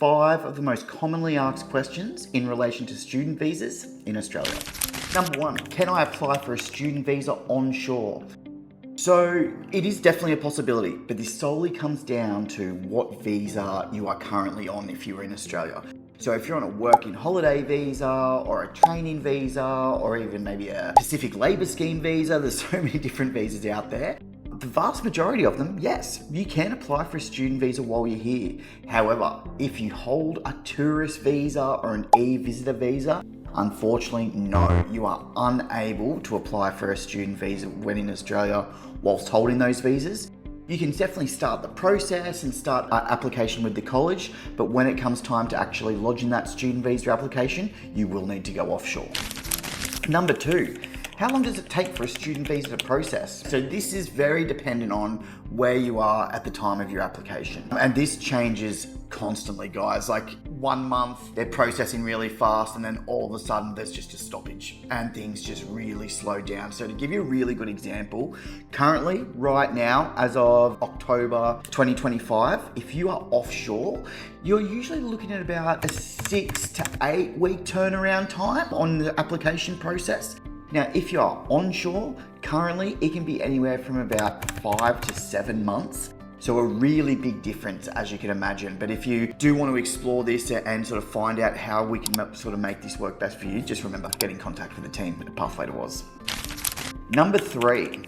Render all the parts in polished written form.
5 of the most commonly asked questions in relation to student visas in Australia. Number 1, can I apply for a student visa onshore? So it is definitely a possibility, but this solely comes down to what visa you are currently on if you're in Australia. So if you're on a working holiday visa or a training visa or even maybe a Pacific Labour Scheme visa, there's so many different visas out there. The vast majority of them, yes, you can apply for a student visa while you're here. However, if you hold a tourist visa or an eVisitor visa, unfortunately, no, you are unable to apply for a student visa when in Australia whilst holding those visas. You can definitely start the process and start an application with the college, but when it comes time to actually lodging that student visa application, you will need to go offshore. Number 2, how long does it take for a student visa to process? So this is very dependent on where you are at the time of your application. And this changes constantly, guys. Like 1 month, they're processing really fast, and then all of a sudden there's just a stoppage and things just really slow down. So to give you a really good example, currently, right now, as of October 2025, if you are offshore, you're usually looking at about a 6 to 8 week turnaround time on the application process. Now, if you're onshore, currently it can be anywhere from about 5 to 7 months. So a really big difference, as you can imagine. But if you do want to explore this and sort of find out how we can sort of make this work best for you, just remember, get in contact with the team at Pathway to Oz. Number 3,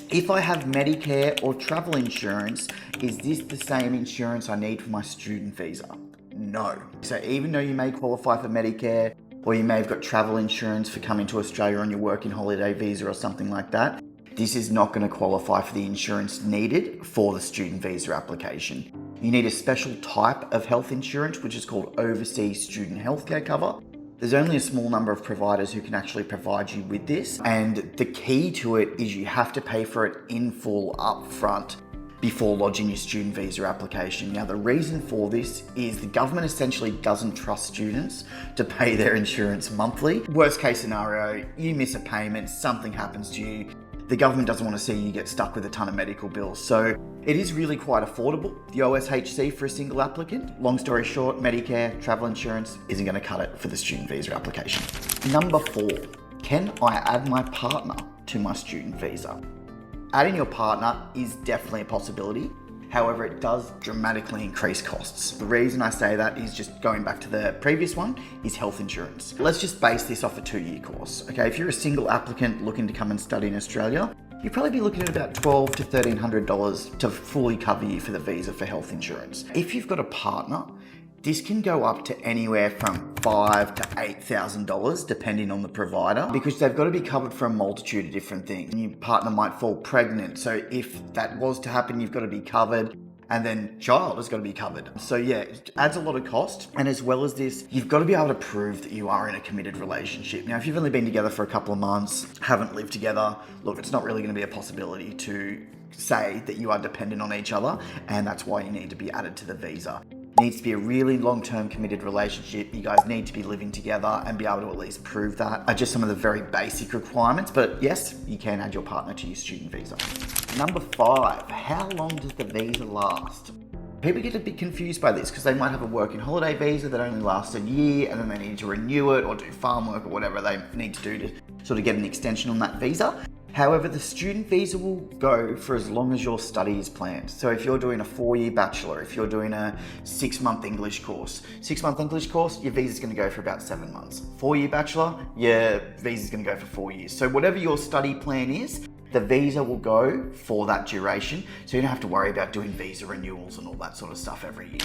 if I have Medicare or travel insurance, is this the same insurance I need for my student visa? No. So even though you may qualify for Medicare, or you may have got travel insurance for coming to Australia on your working holiday visa or something like that, this is not going to qualify for the insurance needed for the student visa application. You need a special type of health insurance, which is called overseas student healthcare cover. There's only a small number of providers who can actually provide you with this, and the key to it is you have to pay for it in full upfront before lodging your student visa application. Now, the reason for this is the government essentially doesn't trust students to pay their insurance monthly. Worst case scenario, you miss a payment, something happens to you. The government doesn't want to see you get stuck with a ton of medical bills. So it is really quite affordable, the OSHC for a single applicant. Long story short, Medicare, travel insurance isn't going to cut it for the student visa application. Number 4, can I add my partner to my student visa? Adding your partner is definitely a possibility. However, it does dramatically increase costs. The reason I say that is just going back to the previous one is health insurance. Let's just base this off a 2-year course. Okay, if you're a single applicant looking to come and study in Australia, you'd probably be looking at about $1,200 to $1,300 to fully cover you for the visa for health insurance. If you've got a partner, this can go up to anywhere from $5,000 to $8,000 depending on the provider, because they've got to be covered for a multitude of different things. Your partner might fall pregnant, so if that was to happen, you've got to be covered, and then child has got to be covered. So yeah, it adds a lot of cost. And as well as this, you've got to be able to prove that you are in a committed relationship. Now, if you've only been together for a couple of months, haven't lived together, look, it's not really going to be a possibility to say that you are dependent on each other, and that's why you need to be added to the visa. Needs to be a really long-term committed relationship. You guys need to be living together and be able to at least prove that. Are just some of the very basic requirements, but yes, you can add your partner to your student visa. Number 5, how long does the visa last? People get a bit confused by this because they might have a working holiday visa that only lasts a year, and then they need to renew it or do farm work or whatever they need to do to sort of get an extension on that visa. However, the student visa will go for as long as your study is planned. So if you're doing a 4-year bachelor, if you're doing a 6-month English course, your visa is going to go for about 7 months. 4-year bachelor, your visa is going to go for 4 years. So whatever your study plan is, the visa will go for that duration. So you don't have to worry about doing visa renewals and all that sort of stuff every year.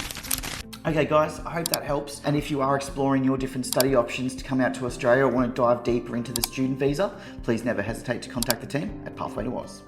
Okay guys, I hope that helps. And if you are exploring your different study options to come out to Australia or want to dive deeper into the student visa, please never hesitate to contact the team at Pathway to Oz.